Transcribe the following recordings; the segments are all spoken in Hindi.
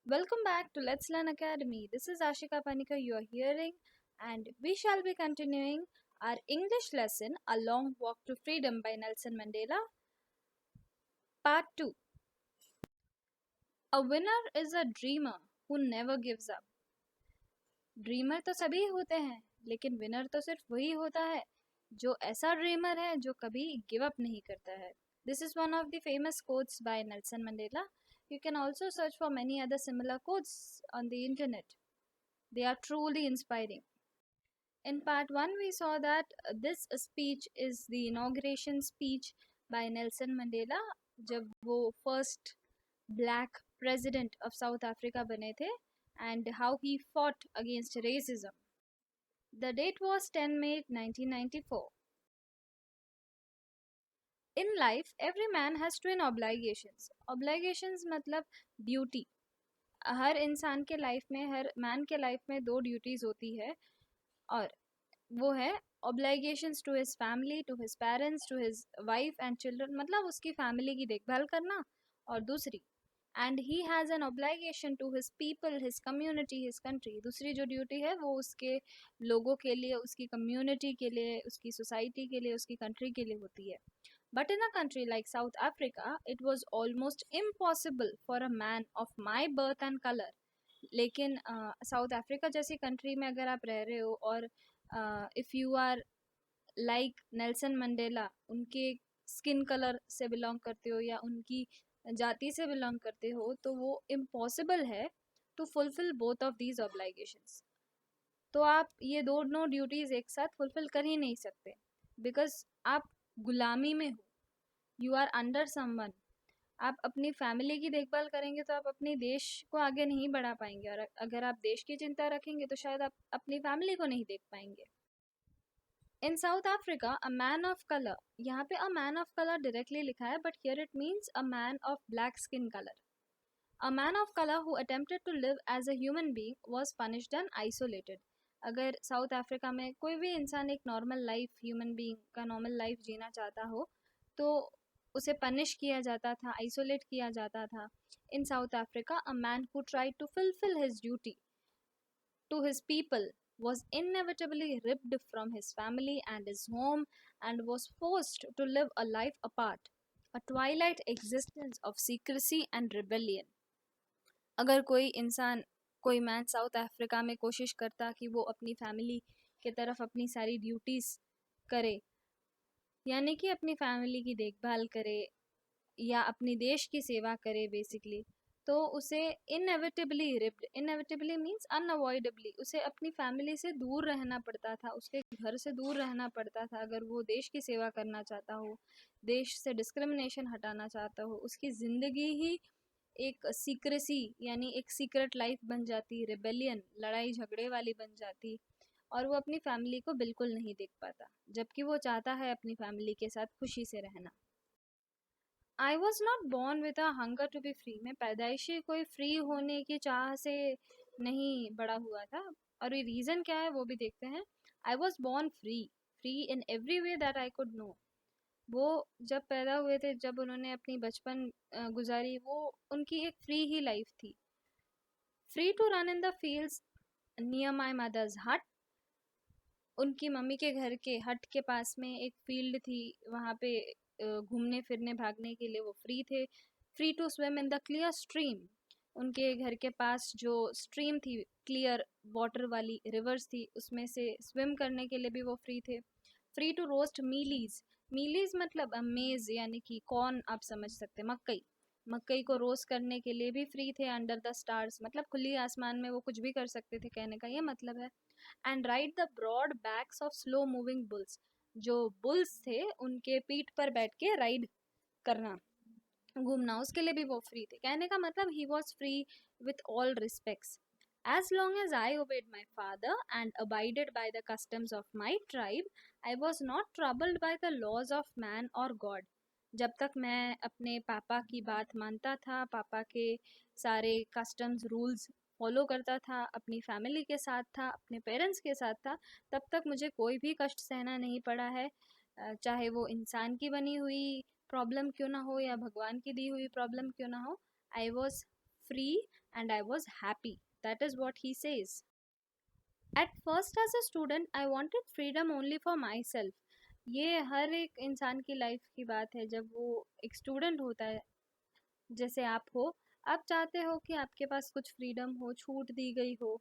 Welcome back to Let's Learn Academy. This is Ashika Panika you are hearing, and we shall be continuing our English lesson A Long Walk to Freedom by Nelson Mandela, Part 2. A winner is a dreamer who never gives up. Dreamer तो सभी होते हैं, लेकिन विनर तो सिर्फ वही होता है जो ऐसा ड्रीमर है जो कभी गिव अप नहीं करता है. This is one of the famous quotes by Nelson Mandela. You can also search for many other similar quotes on the internet. They are truly inspiring. In part 1, we saw that this speech is the inauguration speech by Nelson Mandela जब वो first black president of South Africa बने थे and how he fought against racism. The date was 10 May 1994. In life, every man has twin obligations. Obligations मतलब duty. हर इंसान के लाइफ में, हर मैन के लाइफ में दो ड्यूटीज होती है और वो है obligations to his family, to his parents, to his wife and children, मतलब उसकी फैमिली की देखभाल करना, और दूसरी and he has an obligation to his people, his community, his country. दूसरी जो ड्यूटी है वो उसके लोगों के लिए, उसकी कम्युनिटी के लिए, उसकी सोसाइटी के लिए, उसकी कंट्री के लिए होती है. But in a country like South Africa, it was almost impossible for a man of my birth and color. लेकिन साउथ अफ्रीका जैसी कंट्री में अगर आप रह रहे हो और if you are like Nelson Mandela, उनके स्किन कलर से बिलोंग करते हो या उनकी जाति से बिलोंग करते हो, तो वो इम्पॉसिबल है to fulfil both of these obligations. तो आप ये दोनों ड्यूटीज़ एक साथ फुलफिल कर ही नहीं सकते बिकॉज आप गुलामी में हो, यू आर अंडर समवन. आप अपनी फैमिली की देखभाल करेंगे तो आप अपने देश को आगे नहीं बढ़ा पाएंगे, और अगर आप देश की चिंता रखेंगे तो शायद आप अपनी फैमिली को नहीं देख पाएंगे. In South Africa a man of colour, यहाँ पे a man of colour directly लिखा है but here it means a man of black skin colour. A man of colour who attempted to live as a human being was punished and isolated. अगर साउथ अफ्रीका में कोई भी इंसान एक नॉर्मल लाइफ, ह्यूमन बीइंग का नॉर्मल लाइफ जीना चाहता हो तो उसे पनिश किया जाता था, आइसोलेट किया जाता था. In South Africa a man who tried to fulfil his duty to his people was inevitably ripped from his family and his home and was forced to live a life apart, a twilight existence of secrecy and rebellion. अगर कोई इंसान, कोई मैन साउथ अफ्रीका में कोशिश करता कि वो अपनी फैमिली के तरफ अपनी सारी ड्यूटीज़ करे, यानी कि अपनी फैमिली की देखभाल करे या अपनी देश की सेवा करे बेसिकली, तो उसे इनएविटेबली रिप्ड, इनएविटेबली मीन्स अनअवॉइडेबली, उसे अपनी फैमिली से दूर रहना पड़ता था, उसके घर से दूर रहना पड़ता था अगर वो देश की सेवा करना चाहता हो, देश से डिस्क्रिमिनेशन हटाना चाहता हो. उसकी ज़िंदगी ही एक सीक्रेसी यानी एक सीक्रेट लाइफ बन जाती, रिबेलियन, लड़ाई झगड़े वाली बन जाती, और वो अपनी फैमिली को बिल्कुल नहीं देख पाता जबकि वो चाहता है अपनी फैमिली के साथ खुशी से रहना. I was not born with a hunger to be free. मैं पैदाइशी कोई फ्री होने की चाह से नहीं बड़ा हुआ था, और ये रीज़न क्या है वो भी देखते हैं. I was born free, free in every way that I could know. वो जब पैदा हुए थे, जब उन्होंने अपनी बचपन गुजारी, वो उनकी एक फ्री ही लाइफ थी. Free to run in the fields near my mother's hut. उनकी मम्मी के घर के हट के पास में एक फील्ड थी, वहाँ पे घूमने फिरने भागने के लिए वो फ्री थे. Free to swim in the clear stream. उनके घर के पास जो स्ट्रीम थी, क्लियर वाटर वाली रिवर्स थी, उसमें से स्विम करने के लिए भी वो फ्री थे. Free to roast mealies. Mealies मतलब मेज यानी कि कॉर्न, आप समझ सकते हैं, मकई. मकई को रोस्ट करने के लिए भी फ्री थे अंडर द स्टार्स, मतलब खुली आसमान में वो कुछ भी कर सकते थे, कहने का ये मतलब है. And ride the broad backs of slow moving bulls. जो बुल्स थे उनके पीठ पर बैठ के राइड करना, घूमना, उसके लिए भी वो फ्री थे. कहने का मतलब he was free with all respects. As long as I obeyed my father and abided by the customs of my tribe, I was not troubled by the laws of man or God. जब तक मैं अपने पापा की बात मानता था, पापा के सारे कस्टम्स रूल्स फॉलो करता था, अपनी फैमिली के साथ था, अपने पेरेंट्स के साथ था, तब तक मुझे कोई भी कष्ट सहना नहीं पड़ा है, चाहे वो इंसान की बनी हुई प्रॉब्लम क्यों ना हो या भगवान की दी हुई प्रॉब्लम क्यों ना हो. I was free and I was happy. That is what he says. At first as a student I wanted freedom only for myself. ये हर एक इंसान की लाइफ की बात है। जब वो एक स्टूडेंट होता है, जैसे आप हो, आप चाहते हो कि आपके पास कुछ फ्रीडम हो, छूट दी गई हो।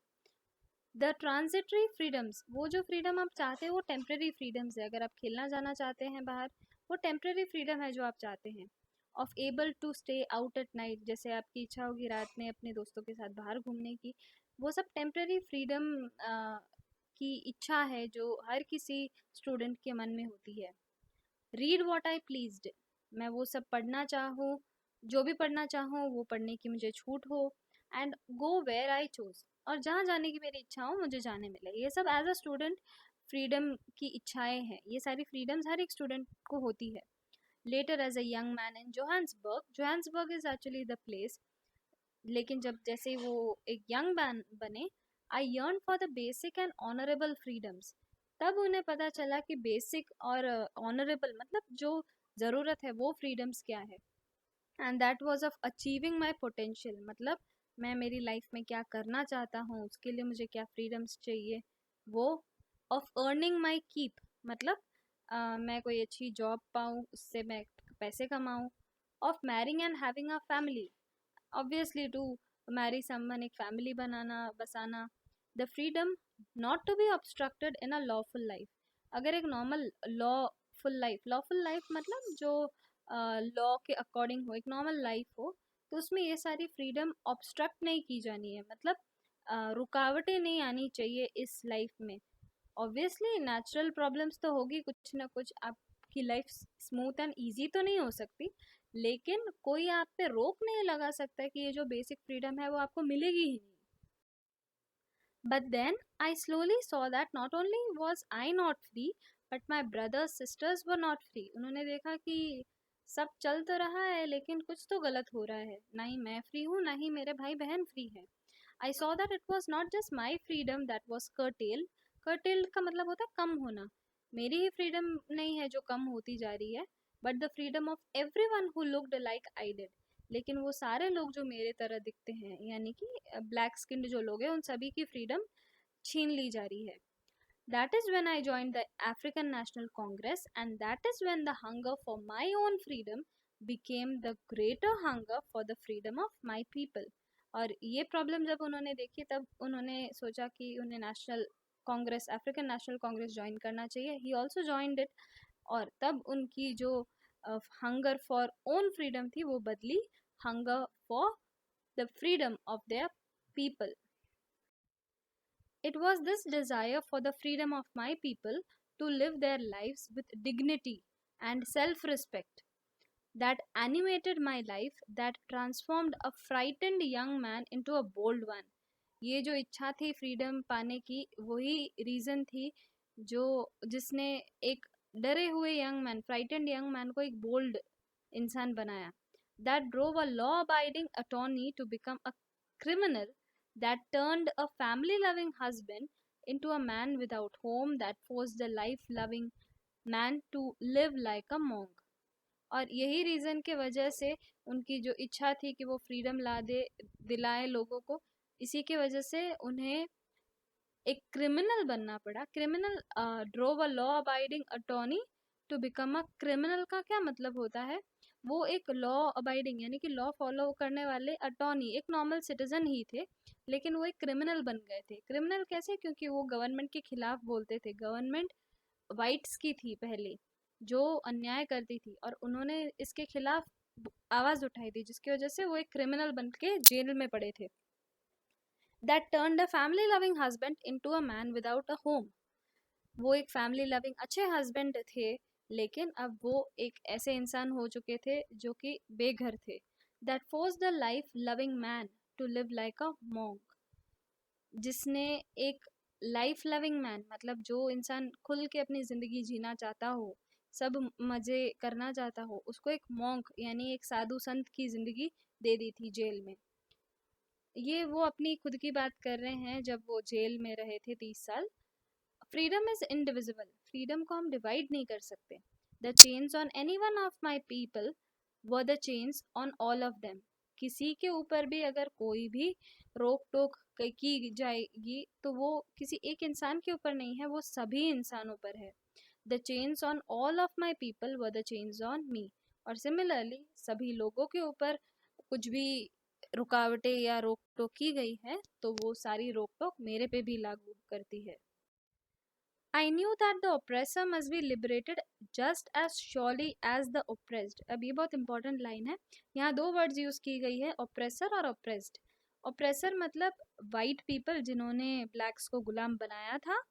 द ट्रांजिटरी फ्रीडम्स, वो जो फ्रीडम आप चाहते हैं वो टेम्प्रेरी फ्रीडम्स है। अगर आप खेलना जाना चाहते हैं बाहर, वो टेम्प्रेरी फ्रीडम है जो आप चाहते हैं। Of able to stay out at night, जैसे आपकी इच्छा होगी रात में अपने दोस्तों के साथ बाहर घूमने की, वो सब टेम्प्रेरी फ्रीडम की इच्छा है जो हर किसी स्टूडेंट के मन में होती है। रीड वॉट आई प्लीज्ड, मैं वो सब पढ़ना चाहूँ, जो भी पढ़ना चाहूँ वो पढ़ने की मुझे छूट हो। And go where I choose, और जहाँ जाने की मेरी इच्छा हो मुझे जाने मिले। ये सब एज अ स्टूडेंट फ्रीडम की इच्छाएं हैं। ये सारी फ्रीडम्स हर एक स्टूडेंट को होती है। Later as a young man in Johannesburg, Johannesburg is actually the place, लेकिन जब जैसे ही वो एक यंग मैन बने, I yearn for the basic and honourable freedoms, तब उन्हें पता चला कि बेसिक और ऑनरेबल मतलब जो ज़रूरत है वो फ्रीडम्स क्या है। And that was of achieving my potential, मतलब मैं मेरी लाइफ में क्या करना चाहता हूँ उसके लिए मुझे क्या फ्रीडम्स चाहिए वो। ऑफ अर्निंग माय कीप, मतलब मैं कोई अच्छी जॉब पाऊँ, उससे मैं पैसे कमाऊँ। Of marrying and having a family, obviously to marry someone, एक फैमिली बनाना बसाना। The freedom not to be obstructed in a lawful life, अगर एक नॉर्मल लॉफुल लाइफ मतलब जो लॉ के अकॉर्डिंग हो, एक नॉर्मल लाइफ हो, तो उसमें ये सारी फ्रीडम ऑब्स्ट्रक्ट नहीं की जानी है, मतलब रुकावटें नहीं आनी चाहिए इस लाइफ में। ऑब्वियसली नेचुरल प्रॉब्लम्स तो होगी, कुछ ना कुछ, आपकी लाइफ स्मूथ एंड इजी तो नहीं हो सकती, लेकिन कोई आप पे रोक नहीं लगा सकता कि ये जो बेसिक फ्रीडम है वो आपको मिलेगी ही नहीं। But then I slowly saw that not only was I not free, but my brothers sisters were not free. उन्होंने देखा कि सब चल तो रहा है लेकिन कुछ तो गलत हो रहा है, ना ही मैं फ्री हूँ ना ही मेरे भाई बहन फ्री है। I saw that it was not just my freedom that was cartel, cartel का मतलब होता है कम होना, मेरी ही फ्रीडम नहीं है जो कम होती जा रही है, but the freedom of every one who looked like I did, लेकिन वो सारे लोग जो मेरे तरह दिखते हैं, यानी कि ब्लैक स्किन्ड जो लोग हैं, उन सभी की फ्रीडम छीन ली जा रही है। That is when I joined the African National Congress, and that is when the hunger for my own freedom became the greater hunger for the freedom of my people. और ये प्रॉब्लम जब उन्होंने देखी तब उन्होंने सोचा कि उन्हें national Congress, African national Congress join करना चाहिए। ही ऑल्सो ज्वाइंड इट, और तब उनकी जो हंगर फॉर ओन फ्रीडम थी वो बदली hunger for the freedom of their people. It was this desire for the freedom of my people to live their lives with dignity and self respect that animated my life, that transformed a frightened young man into a bold one. ये जो इच्छा थी फ्रीडम पाने की, वही रीज़न थी जो जिसने एक डरे हुए young man, frightened young man को एक बोल्ड इंसान बनाया। That drove a law abiding attorney to become a criminal, that turned a family loving husband into a man without home, that forced a life loving man to live like a monk। और यही रीज़न के वजह से उनकी जो इच्छा थी कि वो फ्रीडम ला दे, दिलाए लोगों को, इसी के वजह से उन्हें एक क्रिमिनल बनना पड़ा। Criminal, drove a law abiding attorney to become a criminal का क्या मतलब होता है, वो एक लॉ अबाइडिंग यानी कि लॉ फॉलो करने वाले अटॉर्नी एक नॉर्मल सिटीजन ही थे, लेकिन वो एक क्रिमिनल बन गए थे। क्रिमिनल कैसे? क्योंकि वो गवर्नमेंट के खिलाफ बोलते थे। गवर्नमेंट वाइट्स की थी पहले, जो अन्याय करती थी, और उन्होंने इसके खिलाफ आवाज़ उठाई थी, जिसकी वजह से वो एक क्रिमिनल बन के जेल में पड़े थे। That turned a family loving husband into a man without a home। वो एक फैमिली लविंग अच्छे हस्बैंड थे, लेकिन अब वो एक ऐसे इंसान हो चुके थे जो कि बेघर थे। That force the life loving man to live like a monk, जिसने एक लाइफ लविंग मैन मतलब जो इंसान खुल के अपनी ज़िंदगी जीना चाहता हो, सब मज़े करना चाहता हो, उसको एक मॉन्क यानी एक साधु संत की ज़िंदगी दे दी थी जेल में। ये वो अपनी खुद की बात कर रहे हैं जब वो जेल में रहे थे 30 साल। फ्रीडम इज इंडिविजिबल, फ्रीडम को हम डिवाइड नहीं कर सकते। The chains on any one of my people were the chains on all of them. किसी के ऊपर भी अगर कोई भी रोक टोक की जाएगी तो वो किसी एक इंसान के ऊपर नहीं है, वो सभी इंसानों पर है। The chains on all of my people were the chains on me. और सिमिलरली सभी लोगों के ऊपर कुछ भी रुकावटें या रोक टोक की गई है तो वो सारी रोक टोक मेरे पे भी लागू करती है। I knew that the oppressor must be liberated just as surely as the oppressed। अब ये बहुत इंपॉर्टेंट लाइन है। यहाँ दो वर्ड्स यूज की गई है, ऑप्रेसर और ऑप्रेस्ड। ऑप्रेसर मतलब वाइट पीपल जिन्होंने ब्लैक्स को गुलाम बनाया था,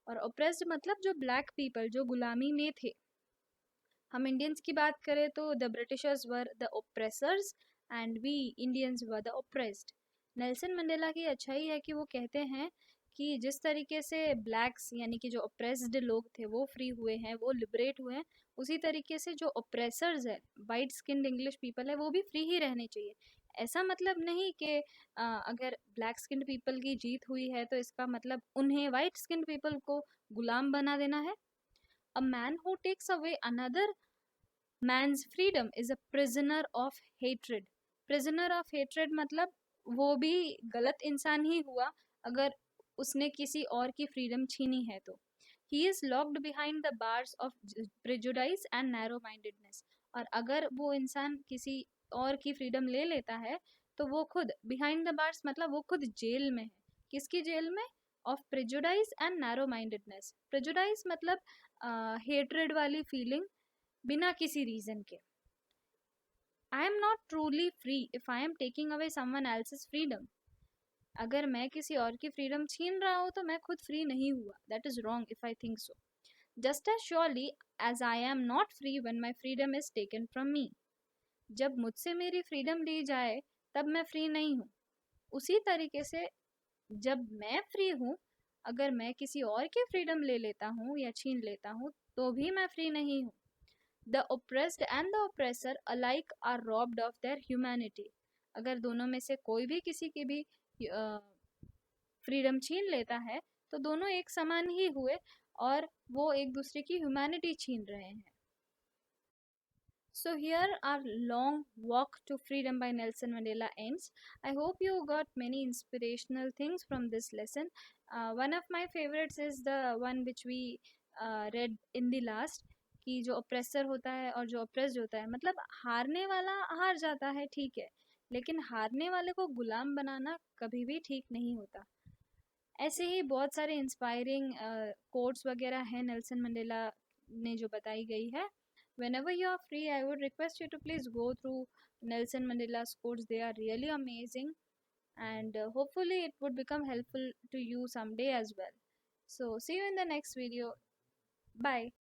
और ऑप्रेस्ड मतलब जो ब्लैक पीपल जो गुलामी में थे। हम इंडियंस की बात करें तो the Britishers were the oppressors and we Indians were the oppressed. Nelson Mandela की अच्छाई है कि वो कहते हैं कि जिस तरीके से ब्लैक्स यानी कि जो ओप्रेस्ड लोग थे वो फ्री हुए हैं, वो लिबरेट हुए हैं, उसी तरीके से जो ओप्रेसर्स है, वाइट स्किन्ड इंग्लिश पीपल है, वो भी फ्री ही रहने चाहिए। ऐसा मतलब नहीं कि अगर ब्लैक स्किन्ड पीपल की जीत हुई है तो इसका मतलब उन्हें वाइट स्किन्ड पीपल को गुलाम बना देना है। A man who takes away another man's freedom is a prisoner of hatred। prisoner of hatred मतलब वो भी गलत इंसान ही हुआ अगर उसने किसी और की फ्रीडम छीनी है तो। he is locked behind the bars of prejudice and narrow mindedness। और अगर वो इंसान किसी और की फ्रीडम ले लेता है तो वो खुद behind the bars मतलब वो खुद जेल में है। किसकी जेल में? of prejudice and narrow mindedness। prejudice मतलब हेट्रेड वाली फीलिंग बिना किसी रीजन के। आई am not truly free if I am taking away someone else's freedom. अगर मैं किसी और की फ्रीडम छीन रहा हूँ तो मैं खुद फ्री नहीं हुआ। That is wrong if I think so. Just as surely as I am not free when my freedom is taken from me. जब मुझसे मेरी फ्रीडम ली जाए तब मैं फ्री नहीं हूँ, उसी तरीके से जब मैं फ्री हूँ अगर मैं किसी और की फ्रीडम ले लेता हूँ या छीन लेता हूँ तो भी मैं फ्री नहीं हूँ। The oppressed and the oppressor alike are robbed of their humanity। अगर दोनों में से कोई भी किसी की भी फ्रीडम छीन लेता है तो दोनों एक समान ही हुए और वो एक दूसरे की ह्यूमैनिटी छीन रहे हैं। So here our long walk to freedom by Nelson Mandela ends। I hope you got many inspirational things from this lesson। One of my favorites is the one which we read in the last, कि जो ऑप्रेसर होता है और जो ऑप्रेस्ड होता है, मतलब हारने वाला हार जाता है ठीक है, लेकिन हारने वाले को गुलाम बनाना कभी भी ठीक नहीं होता। ऐसे ही बहुत सारे इंस्पायरिंग कोट्स वगैरह हैं नेल्सन मंडेला ने जो बताई गई है। Whenever you are free, I would request you to please go through Nelson Mandela's quotes। They are really amazing, and hopefully it would become helpful to you someday as well। So see you in the next video। Bye।